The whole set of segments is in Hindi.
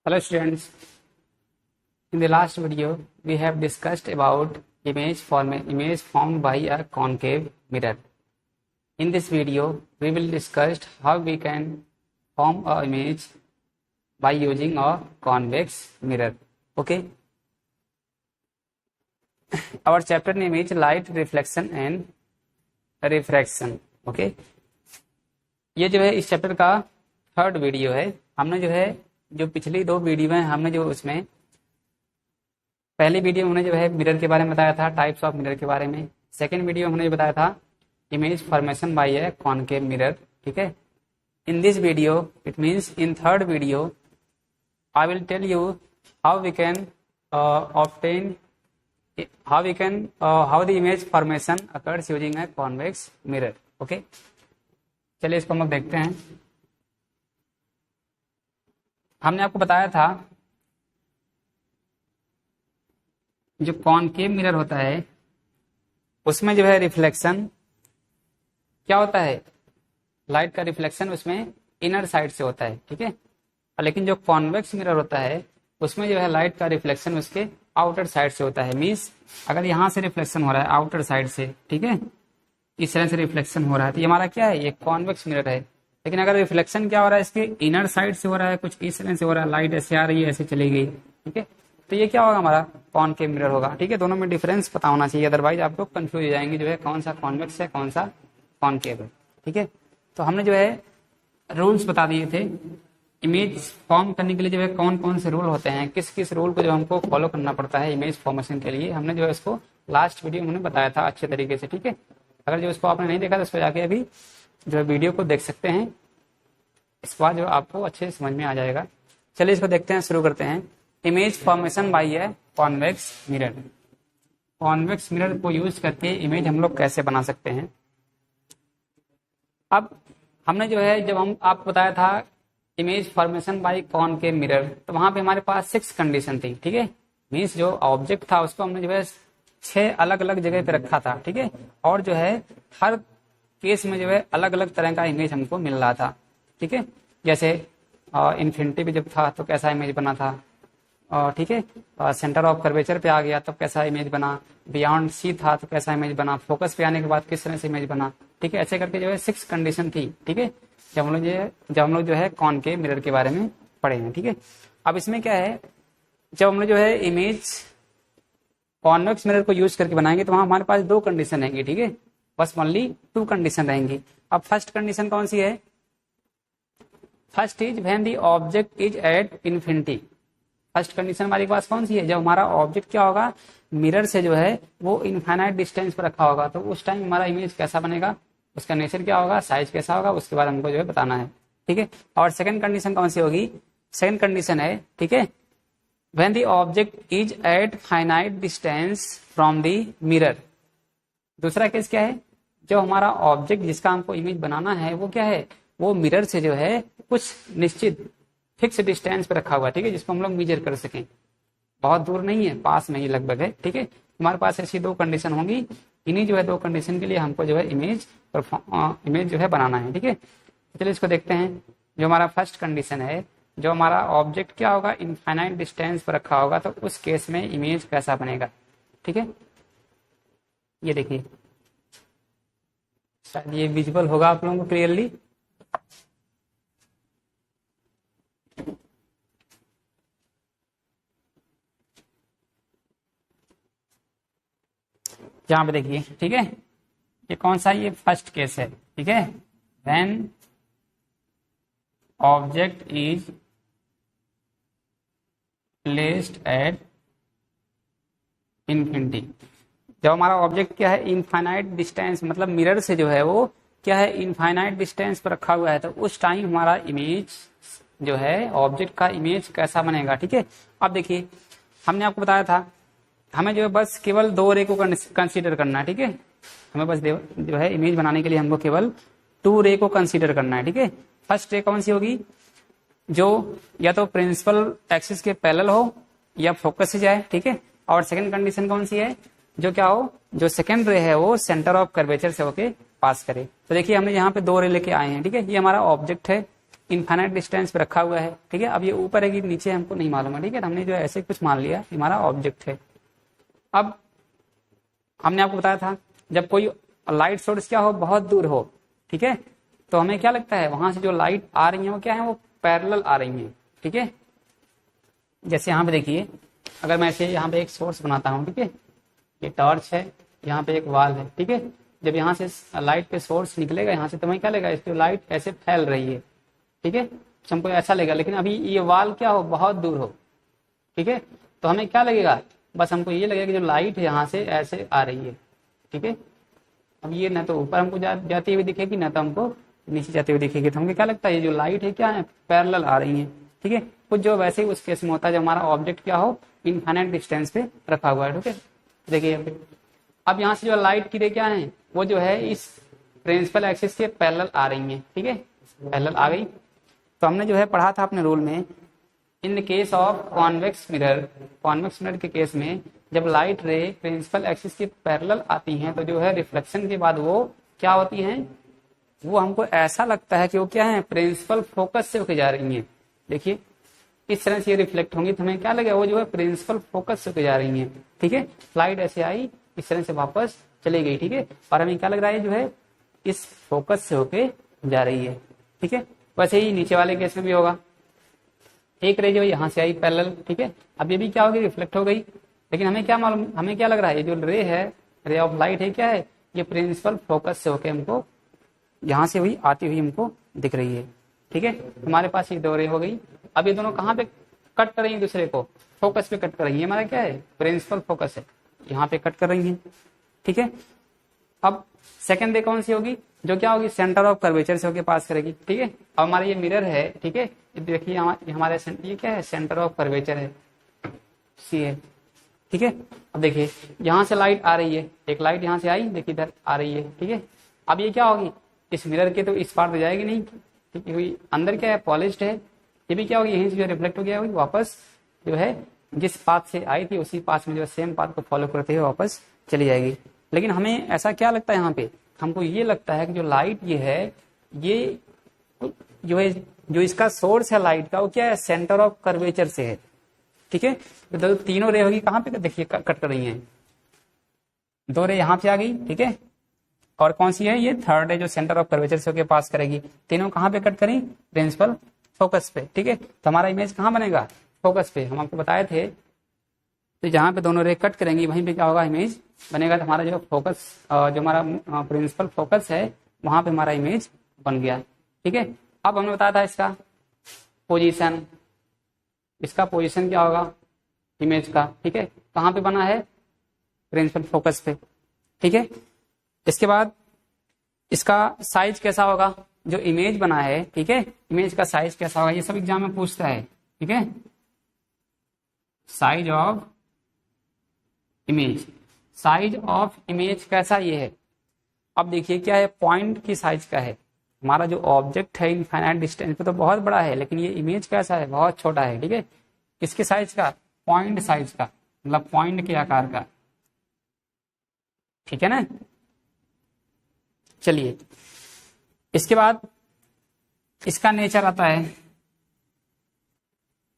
Hello students, in the last video we have discussed about image formed by a concave mirror. In this video we will discuss how we can form a image by using a convex mirror. Okay. Our chapter name is light reflection and refraction. Okay. ये जो है इस चैप्टर का थर्ड वीडियो है। हमने जो पिछली दो वीडियो हैं हमने जो उसमें पहली वीडियो हमने जो है मिरर के बारे में बताया था, टाइप्स ऑफ मिरर के बारे में। सेकंड वीडियो हमने बताया था image formation by a concave mirror. ठीक है। In this video it means in third video I will tell you how we can obtain how the image formation occurs using a convex mirror. Okay, चलिए इसको हम लोग देखते हैं। हमने आपको बताया था जो कॉनकेव मिरर होता है उसमें जो है रिफ्लेक्शन क्या होता है, लाइट का रिफ्लेक्शन उसमें इनर साइड से होता है। ठीक है। लेकिन जो कॉन्वेक्स मिरर होता है उसमें जो है लाइट का रिफ्लेक्शन उसके आउटर साइड से होता है। मींस अगर यहां से रिफ्लेक्शन हो रहा है आउटर साइड से, ठीक है, इस तरह से रिफ्लेक्शन हो रहा है तो ये हमारा क्या है, ये कॉन्वेक्स मिरर है। लेकिन अगर रिफ्लेक्शन क्या हो रहा है इसके इनर साइड से हो रहा है, कुछ इस तरह से हो रहा है, लाइट ऐसे आ रही है ऐसे चली गई, ठीक है, तो ये क्या होगा, हमारा कॉनकेव मिरर होगा। ठीक है। दोनों में डिफरेंस पता होना चाहिए, अदरवाइज आप लोग कंफ्यूज हो जाएंगे जो है कौन सा कॉन्वेक्स है कौन सा कॉनकेव है। ठीक है। तो हमने जो है रूल्स बता दिए थे इमेज फॉर्म करने के लिए, जो है कौन कौन से रूल होते हैं, किस किस रूल को जो हमको फॉलो करना पड़ता है इमेज फॉर्मेशन के लिए। हमने जो है इसको लास्ट वीडियो में बताया था अच्छे तरीके से। ठीक है। अगर जो इसको आपने नहीं देखा तो इसको जाके अभी जो है वीडियो को देख सकते हैं, इसके बाद जो आपको अच्छे से समझ में आ जाएगा। चलिए इसको देखते हैं, शुरू करते हैं। Image formation by A convex mirror. Convex mirror को यूज करके इमेज हम लोग कैसे बना सकते हैं। अब हमने जो है जब हम आपको बताया था image formation bye concave mirror तो वहां पे हमारे पास 6 कंडीशन थी। ठीक है। मीन्स जो ऑब्जेक्ट था उसको हमने जो है 6 अलग अलग जगह पे रखा था। ठीक है। और जो है हर केस में जो है अलग अलग तरह का इमेज हमको मिल रहा था। ठीक है। जैसे इन्फिनिटी पे जब था तो कैसा इमेज बना था, ठीक है, सेंटर ऑफ कर्वेचर पे आ गया तब कैसा इमेज बना, बियॉन्ड सी था तो कैसा इमेज बना, फोकस पे आने के बाद किस तरह से इमेज बना। ठीक है। ऐसे करके जो है 6 कंडीशन थी। ठीक है। जब हम लोग जो है कॉनकेव मिरर के बारे में पढ़े हैं। ठीक है। अब इसमें क्या है, जब हम लोग जो है इमेज कॉन्वेक्स मिरर को यूज करके बनाएंगे तो वहां हमारे पास 2 कंडीशन रहेंगी। ठीक है। बस ओनली 2 कंडीशन रहेंगी। अब फर्स्ट कंडीशन कौन सी है, first is when the object is at infinity. First condition हमारे पास कौन सी है, जब हमारा ऑब्जेक्ट क्या होगा, मिरर से जो है वो इनफाइनाइट डिस्टेंस पर रखा होगा तो उस टाइम हमारा इमेज कैसा बनेगा, उसका नेचर क्या होगा, साइज कैसा होगा, उसके बाद हमको जो है बताना है। ठीक है। और सेकंड कंडीशन कौन सी होगी, सेकंड कंडीशन है, ठीक है, when the object is at finite distance from the mirror. दूसरा केस क्या है, जो हमारा ऑब्जेक्ट जिसका हमको इमेज बनाना है वो क्या है, वो मिरर से जो है कुछ निश्चित फिक्स डिस्टेंस पे रखा हुआ है। ठीक है। जिसको हम लोग मेजर कर सकें, बहुत दूर नहीं है, पास में ही लगभग है। ठीक है। हमारे पास ऐसी 2 कंडीशन होंगी, इन्हीं जो है 2 कंडीशन के लिए हमको जो है इमेज जो है बनाना है। ठीक है। चलिए इसको देखते हैं। जो हमारा फर्स्ट कंडीशन है, जो हमारा ऑब्जेक्ट क्या होगा, इनफाइनाइट डिस्टेंस पर रखा होगा तो उस केस में इमेज कैसा बनेगा। ठीक है। ये देखिए, शायद ये विजुअल होगा आप लोगों को क्लियरली। यहाँ पे देखिए, ठीक है, ये कौन सा, ये फर्स्ट केस है। ठीक है। When object is placed at infinity. जब हमारा ऑब्जेक्ट क्या है, इनफाइनाइट डिस्टेंस, मतलब मिरर से जो है वो क्या है, इनफाइनाइट डिस्टेंस पर रखा हुआ है तो उस टाइम हमारा इमेज जो है, ऑब्जेक्ट का इमेज कैसा बनेगा। ठीक है। अब देखिए, हमने आपको बताया था हमें जो है बस केवल 2 रे को कंसीडर करना है। ठीक है। हमें बस जो है इमेज बनाने के लिए हमको केवल 2 रे को कंसीडर करना है। ठीक है। फर्स्ट रे कौन सी होगी, जो या तो प्रिंसिपल एक्सिस के पैरेलल हो या फोकस से जाए। ठीक है। और सेकंड कंडीशन कौन सी है, जो क्या हो, जो सेकंड रे है वो सेंटर ऑफ कर्वेचर से होके पास करे। तो देखिए हमने यहाँ पे 2 रे लेके आए हैं। ठीक है। ये हमारा ऑब्जेक्ट है, इनफाइनाइट डिस्टेंस पे रखा हुआ है, ठीक है। अब ये ऊपर है कि नीचे हमको नहीं मालूम है, ठीक है। हमने जो है ऐसे कुछ मान लिया हमारा ऑब्जेक्ट है। अब हमने आपको बताया था जब कोई लाइट सोर्स क्या हो, बहुत दूर हो, ठीक है, तो हमें क्या लगता है वहां से जो लाइट आ रही है वो क्या है, वो पैरेलल आ रही है, ठीक है। जैसे यहाँ पे देखिए, अगर मैं ऐसे यहाँ पे एक सोर्स बनाता हूँ, ठीक है, ये टॉर्च है, यहाँ पे एक वाल है, ठीक है। जब यहाँ से लाइट पे सोर्स निकलेगा यहाँ से, तो हमें क्या लगेगा, इसकी लाइट ऐसे फैल रही है, ठीक है, तो हमको ऐसा लगेगा। लेकिन अभी ये वाल क्या हो, बहुत दूर हो, ठीक है, तो हमें क्या लगेगा, बस हमको ये लगेगा कि जो लाइट है यहाँ से ऐसे आ रही है, ठीक है। अब ये ना तो ऊपर हमको जाती हुई दिखेगी, ना तो हमको नीचे जाती हुई दिखेगी। तो हमको क्या लगता है ये जो लाइट है क्या है, पैरेलल आ रही है, ठीक है। कुछ जो वैसे ही उस केस में होता है जब हमारा ऑब्जेक्ट क्या हो, इनफाइनाइट डिस्टेंस पे रखा हुआ है, ठीक है। देखिए अब यहाँ से जो लाइट की रे क्या है, वो जो है इस प्रिंसिपल एक्सिस के पैरेलल आ रही है, ठीक है, पैरेलल आ गई। तो हमने जो है पढ़ा था अपने रूल में, in the case of convex mirror के केस में जब लाइट रे प्रिंसिपल एक्सिस के पैरेलल आती हैं तो जो है रिफ्लेक्शन के बाद वो क्या होती हैं, वो हमको ऐसा लगता है कि वो क्या है, प्रिंसिपल फोकस से होके जा रही हैं। देखिए इस तरह से ये रिफ्लेक्ट होंगी तो हमें क्या लगेगा, वो जो है प्रिंसिपल फोकस से होके जा रही हैं, ठीक है। लाइट ऐसे आई, इस तरह से वापस चली गई, ठीक है, और हमें क्या लग रहा है जो है इस फोकस से होके जा रही है, ठीक है। वैसे ही नीचे वाले केस में भी होगा, एक रे जो यहाँ से आई पैरेलल, ठीक है, अब ये भी क्या होगी, रिफ्लेक्ट हो गई। लेकिन हमें क्या मालूम, हमें क्या लग रहा है, ये जो रे है, रे ऑफ लाइट है, क्या है, ये प्रिंसिपल फोकस से होके हमको यहाँ से हुई आती हुई हमको दिख रही है, ठीक है। हमारे पास ये दो रे हो गई। अब ये दोनों कहाँ पे कट कर रही है, दूसरे को फोकस पे कट कर रही है, हमारा क्या है, प्रिंसिपल फोकस है, यहाँ पे कट कर रही है, ठीक है। अब सेकंड रे कौन सी होगी, जो क्या होगी, सेंटर ऑफ कर्वेचर से होके पास करेगी, ठीक है। अब हमारा ये मिरर है, ठीक है, देखिए हमारे ये क्या है, सेंटर ऑफ कर्वेचर है, सी है, ठीक है। अब देखिए यहाँ से लाइट आ रही है, एक लाइट यहाँ से आई, देखिए इधर आ रही है, ठीक है। अब ये क्या होगी, इस मिरर के तो इस पार तो जाएगी नहीं, ठीक है, अंदर क्या है, पॉलिश्ड है, ये भी क्या होगी, यहीं से जो रिफ्लेक्ट हो गया होगी, वापस जो है जिस पाथ से आई थी उसी पाथ में जो सेम पाथ को फॉलो करते हुए वापस चली जाएगी। लेकिन हमें ऐसा क्या लगता है, यहाँ पे हमको ये लगता है कि जो लाइट ये है, ये जो है, जो इसका सोर्स है लाइट का, वो क्या है, सेंटर ऑफ कर्वेचर से है, ठीक है। तो तीनों रे होगी कहाँ पे, देखिए कट कर रही हैं, दो रे यहाँ पे आ गई, ठीक है, और कौन सी है, ये थर्ड है जो सेंटर ऑफ कर्वेचर से होके पास करेगी। तीनों कहाँ पे कट करी, प्रिंसिपल फोकस पे, ठीक है। तो हमारा इमेज कहाँ बनेगा, फोकस पे। हम आपको बताए थे तो जहाँ पे दोनों रे कट करेंगी वहीं पे क्या होगा, इमेज बनेगा। तो हमारा जो फोकस, जो हमारा प्रिंसिपल फोकस है, वहां पे हमारा इमेज बन गया, ठीक है। अब हमने बताया था इसका पोजीशन, इसका पोजीशन क्या होगा इमेज का, ठीक है, कहाँ पे बना है, प्रिंसिपल फोकस पे, ठीक है। इसके बाद इसका साइज कैसा होगा, जो इमेज बना है, ठीक है, इमेज का साइज कैसा होगा, ये सब एग्जाम में पूछता है, ठीक है। Size of image, size of image कैसा ये है। अब देखिए क्या है, पॉइंट की साइज का है, हमारा जो ऑब्जेक्ट है इनफाइनाइट डिस्टेंस पे तो बहुत बड़ा है, लेकिन ये इमेज कैसा है, बहुत छोटा है, ठीक है। किसके साइज का, पॉइंट साइज का, मतलब पॉइंट के आकार का, ठीक है ना। चलिए इसके बाद इसका नेचर आता है,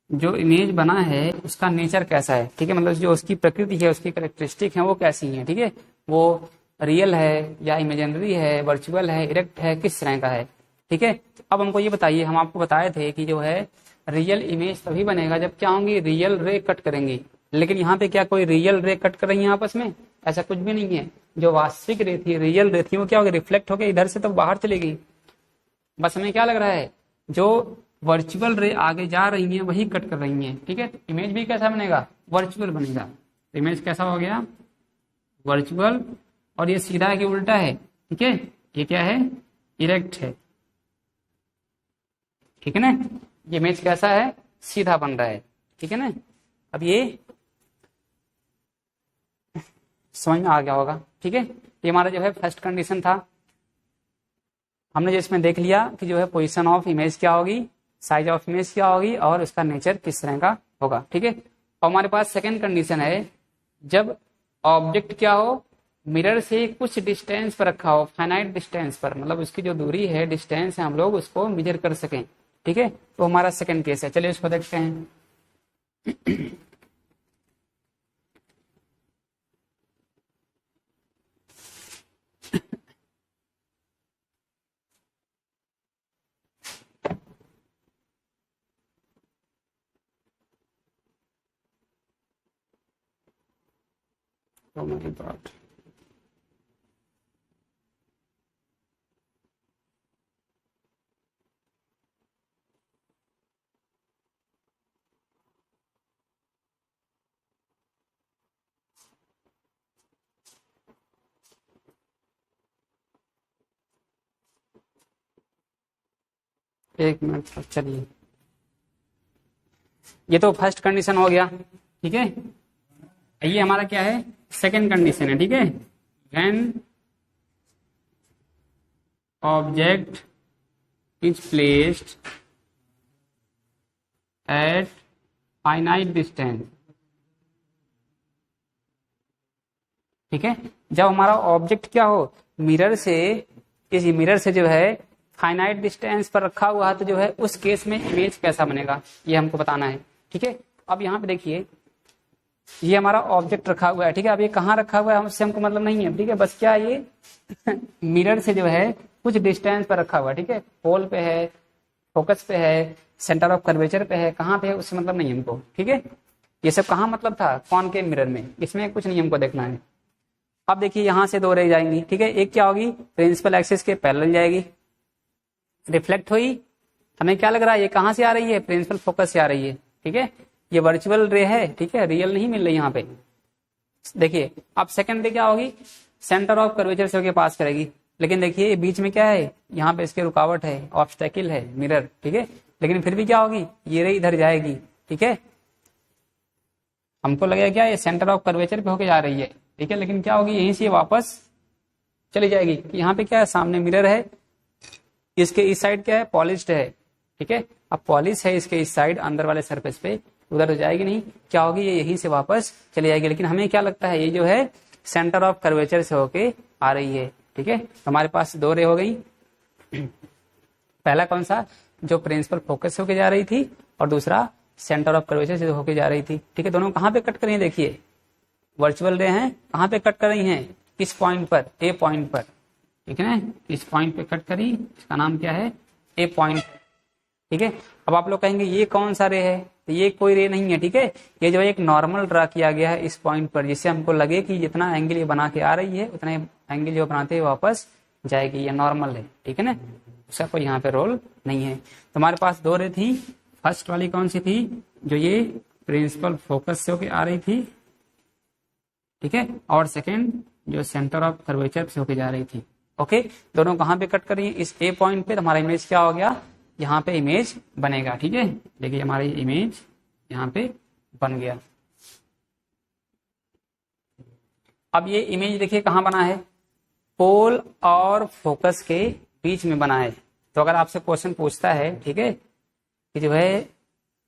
जो इमेज बना है उसका नेचर कैसा है, ठीक है, मतलब जो उसकी प्रकृति है, उसकी कैरेक्टरिस्टिक है वो कैसी है, ठीक है, वो रियल है या इमेजिनरी है, वर्चुअल है, इरेक्ट है, किस तरह का है, ठीक है। अब हमको ये बताइए, हम आपको बताए थे कि जो है रियल इमेज तभी बनेगा जब क्या होंगी, रियल रे कट करेंगी। लेकिन यहाँ पे क्या कोई रियल रे कट कर रही है आपस में, ऐसा कुछ भी नहीं है। जो वास्तविक रे थी, रियल रे थी, वो क्या होगी, रिफ्लेक्ट होकर इधर से तो बाहर चली गई। बस हमें क्या लग रहा है, जो वर्चुअल रे आगे जा रही हैं वही कट कर रही हैं, ठीक है। इमेज भी कैसा बनेगा, वर्चुअल बनेगा। इमेज कैसा हो गया, वर्चुअल, और ये सीधा है कि उल्टा है, ठीक है, ये क्या है, इरेक्ट है, ठीक है ना। ये इमेज कैसा है, सीधा बन रहा है, ठीक है ना। अब ये समझ में आ गया होगा, ठीक है। ये हमारा जो है फर्स्ट कंडीशन था। हमने जो इसमें देख लिया कि जो है पोजीशन ऑफ इमेज क्या होगी, साइज ऑफ इमेज क्या होगी, और उसका नेचर किस तरह का होगा, ठीक है। और हमारे पास सेकंड कंडीशन है, जब ऑब्जेक्ट क्या हो, मिरर से कुछ डिस्टेंस पर रखा हो, फाइनाइट डिस्टेंस पर, मतलब उसकी जो दूरी है, डिस्टेंस है, हम लोग उसको मेजर कर सकें, ठीक है, तो हमारा सेकंड केस है। चलिए इसको देखते हैं। Oh my God. एक मिनट, चलिए, ये तो फर्स्ट कंडीशन हो गया, ठीक है। ये हमारा क्या है, सेकंड कंडीशन है, ठीक है। When object is placed at finite distance, ठीक है। जब हमारा ऑब्जेक्ट क्या हो, मिरर से, इस मिरर से जो है फाइनाइट डिस्टेंस पर रखा हुआ है, तो जो है उस केस में इमेज कैसा बनेगा ये हमको बताना है, ठीक है। अब यहाँ पे देखिए, ये हमारा ऑब्जेक्ट रखा हुआ है, ठीक है। अब ये कहाँ रखा हुआ है उससे हमको मतलब नहीं है, ठीक है। बस क्या ये मिरर से जो है कुछ डिस्टेंस पर रखा हुआ है, ठीक है। पोल पे है, फोकस पे है, सेंटर ऑफ कर्वेचर पे है, कहाँ पे है उससे मतलब नहीं हमको, ठीक है। ये सब कहाँ मतलब था, कॉनकेव मिरर में, इसमें कुछ नहीं हमको देखना है। अब देखिए यहाँ से दो रे जाएंगी, ठीक है। एक क्या होगी, प्रिंसिपल एक्सिस के पैरेलल जाएगी, रिफ्लेक्ट हुई, हमें क्या लग रहा है ये कहाँ से आ रही है, प्रिंसिपल फोकस से आ रही है, ठीक है। ये वर्चुअल रे है, ठीक है, रियल नहीं मिल रही यहाँ पे। देखिए अब सेकंड रे क्या होगी, सेंटर ऑफ कर्वेचर से होके पास करेगी, लेकिन देखिए बीच में क्या है, यहाँ पे इसके रुकावट है, ऑब्स्टेकल है मिरर, ठीक है। लेकिन फिर भी क्या होगी, ये रे इधर जाएगी, ठीक है। हमको लगेगा क्या ये सेंटर ऑफ कर्वेचर पे होके जा रही है, ठीक है। लेकिन क्या होगी, यहीं से वापस चली जाएगी। यहाँ पे क्या है, सामने मिरर है, इसके इस साइड क्या है, पॉलिश्ड है, ठीक है। अब पॉलिश है इसके इस साइड अंदर वाले सरफेस पे, उधर तो जाएगी नहीं, क्या होगी, ये यहीं से वापस चली जाएगी। लेकिन हमें क्या लगता है, ये जो है सेंटर ऑफ कर्वेचर से होके आ रही है, ठीक है। हमारे पास दो रे हो गई। पहला कौन सा, जो प्रिंसिपल फोकस से होके जा रही थी, और दूसरा सेंटर ऑफ कर्वेचर से होके जा रही थी, ठीक है। दोनों कहाँ पे कट कर रही है, देखिए वर्चुअल रे हैं, कहाँ पे कट कर रही हैं, इस पॉइंट पर, ए पॉइंट पर, ठीक है ना। इस पॉइंट पे कट करी, इसका नाम क्या है, ए पॉइंट, ठीक है। अब आप लोग कहेंगे ये कौन सा रे है, तो ये कोई रे नहीं है, ठीक है। ये जो है एक नॉर्मल ड्रा किया गया है इस पॉइंट पर, जिससे हमको लगे कि जितना एंगल ये बना के आ रही है उतना एंगल जो बनाते हुए वापस जाएगी, ये नॉर्मल है, ठीक है ना। उसका कोई यहाँ पे रोल नहीं है। तो हमारे पास दो रे थी, फर्स्ट वाली कौन सी थी, जो ये प्रिंसिपल फोकस से होके आ रही थी, ठीक है, और सेकेंड जो सेंटर ऑफ कर्वेचर से होके जा रही थी, ओके। दोनों कहाँ पे कट कर रही है, इस ए पॉइंट पे। तो हमारा इमेज क्या हो गया, यहाँ पे इमेज बनेगा, ठीक है। देखिए हमारी इमेज यहाँ पे बन गया। अब ये इमेज देखिए कहाँ बना है, पोल और फोकस के बीच में बना है। तो अगर आपसे क्वेश्चन पूछता है, ठीक है, कि जो है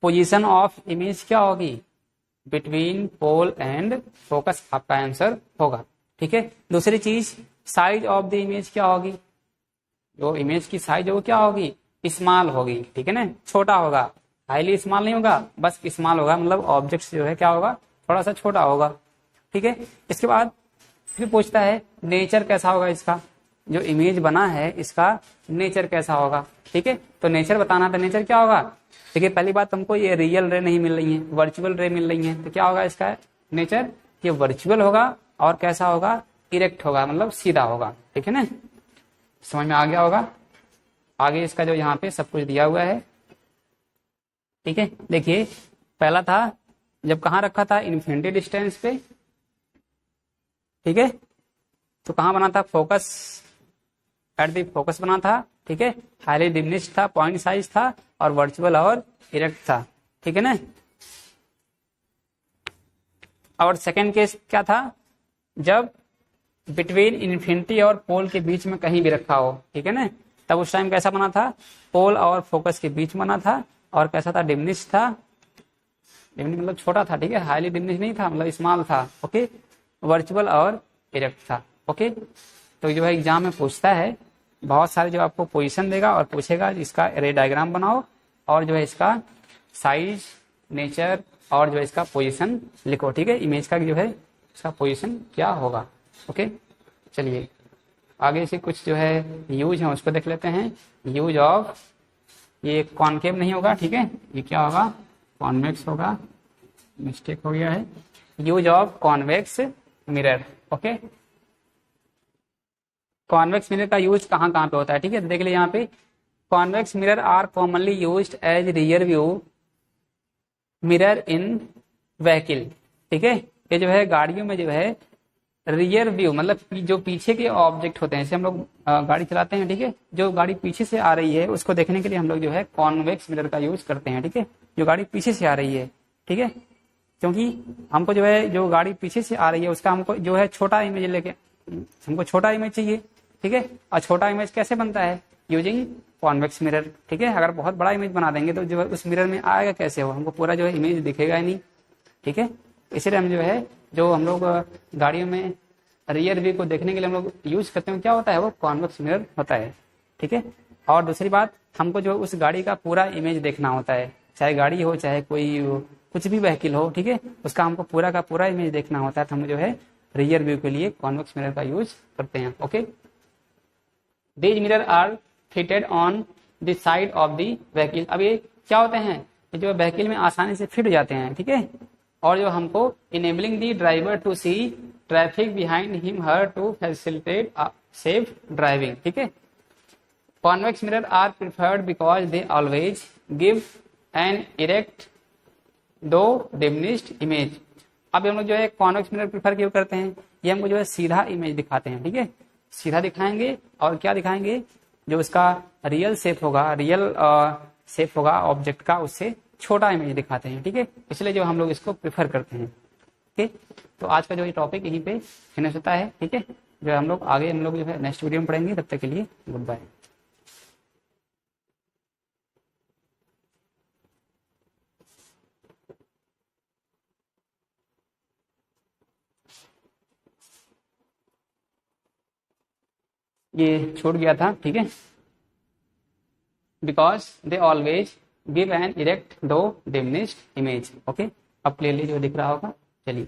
पोजीशन ऑफ इमेज क्या होगी, बिटवीन पोल एंड फोकस, आपका आंसर होगा, ठीक है। दूसरी चीज, साइज ऑफ द इमेज क्या होगी, जो इमेज की साइज है वो क्या होगी, स्मॉल होगी, ठीक है ना, छोटा होगा, हाईली स्मॉल नहीं होगा, बस स्मॉल होगा, मतलब ऑब्जेक्ट जो है क्या होगा, थोड़ा सा छोटा होगा, ठीक है। इसके बाद फिर पूछता है नेचर कैसा होगा इसका, जो इमेज बना है इसका नेचर कैसा होगा, ठीक है। तो नेचर बताना था, नेचर क्या होगा, देखिए पहली बात हमको ये रियल रे नहीं मिल रही है, वर्चुअल रे मिल रही है। तो क्या होगा इसका नेचर, ये वर्चुअल होगा और कैसा होगा, इरेक्ट होगा, मतलब सीधा होगा, ठीक है ना। समझ में आ गया होगा। आगे इसका जो यहाँ पे सब कुछ दिया हुआ है, ठीक है। देखिए पहला था जब कहाँ रखा था, इन्फिनिटी डिस्टेंस पे, ठीक है। तो कहाँ बना था, फोकस, एट द फोकस बना था, ठीक है। हाईली डिमिनिश्ड था, पॉइंट साइज था, और वर्चुअल और इरेक्ट था, ठीक है ना। और सेकेंड केस क्या था, जब बिटवीन इन्फिनिटी और पोल के बीच में कहीं भी रखा हो, ठीक है ना, तब उस टाइम कैसा बना था, पोल और फोकस के बीच बना था, और कैसा था, डिमिनिश था, डिमिनिश मतलब छोटा था, ठीक है, हाईली डिमिनिश नहीं था, मतलब स्मॉल था, ओके। वर्चुअल और इरेक्ट था, ओके। तो जो है एग्जाम में पूछता है, बहुत सारे जो आपको पोजीशन देगा और पूछेगा इसका रे डायग्राम बनाओ और जो है इसका साइज, नेचर और जो है इसका पोजीशन लिखो, ठीक है। इमेज का जो है इसका पोजीशन क्या होगा, ओके। चलिए आगे से कुछ जो है यूज है उसको देख लेते हैं। यूज ऑफ, ये कॉनकेव नहीं होगा, ठीक है, ये क्या होगा, कॉन्वेक्स होगा, मिस्टेक हो गया है। Use of convex mirror, okay. Convex mirror का यूज कहाँ कहाँ पे होता है, ठीक है। तो देख लिया यहाँ पे, convex mirror are commonly used as rear view mirror in vehicle, ठीक है। ये जो है गाड़ियों में जो है रियर व्यू मतलब जो पीछे के ऑब्जेक्ट होते हैं, जैसे हम लोग गाड़ी चलाते हैं, ठीक है, जो गाड़ी पीछे से आ रही है उसको देखने के लिए हम लोग जो है कॉन्वेक्स मिरर का यूज करते हैं, ठीक है। जो गाड़ी पीछे से आ रही है, ठीक है, क्योंकि हमको जो है जो गाड़ी पीछे से आ रही है उसका हमको जो है छोटा इमेज लेके, हमको छोटा इमेज चाहिए, ठीक है। और छोटा इमेज कैसे बनता है, यूजिंग कॉन्वेक्स मिरर, ठीक है। अगर बहुत बड़ा इमेज बना देंगे तो जो है उस मिरर में आएगा कैसे, हो हमको पूरा जो है इमेज दिखेगा ही नहीं, ठीक है। इसीलिए हम जो है जो हम लोग गाड़ियों में रियर व्यू को देखने के लिए हम लोग यूज करते हैं, क्या होता है, वो कॉन्वेक्स मिरर होता है, ठीक है। और दूसरी बात, हमको जो उस गाड़ी का पूरा इमेज देखना होता है, चाहे गाड़ी हो चाहे कोई कुछ भी व्हीकल हो, ठीक है, उसका हमको पूरा का पूरा इमेज देखना होता है, तो हम जो है रियर व्यू के लिए कॉन्वेक्स मिरर का यूज करते हैं, okay. These mirror are fitted on the side of the vehicle. अब ये क्या होते हैं, ये जो व्हीकल में आसानी से फिट हो जाते हैं, ठीक है। और जो हमको enabling the driver to see traffic behind him her to facilitate safe driving, ठीक है। Convex mirror are preferred because they always give an erect though diminished image. अब हम लोग जो है कॉन्वेक्स मिरर प्रिफर क्यों करते हैं, ये हमको जो है सीधा इमेज दिखाते हैं, ठीक है, सीधा दिखाएंगे। और क्या दिखाएंगे, जो उसका रियल शेप होगा, रियल शेप होगा ऑब्जेक्ट का, उससे छोटा इमेज दिखाते हैं, ठीक है। इसलिए जो हम लोग इसको प्रिफर करते हैं, ठीक। तो आज का जो ये टॉपिक यहीं पे फिनिश होता है, ठीक है। जो हम लोग आगे हम लोग जो है नेक्स्ट वीडियो में पढ़ेंगे, तब तक के लिए गुड बाय। ये छूट गया था, ठीक है, because they always give an erect though diminished image, okay. अब क्लियरली जो दिख रहा होगा, चलिए।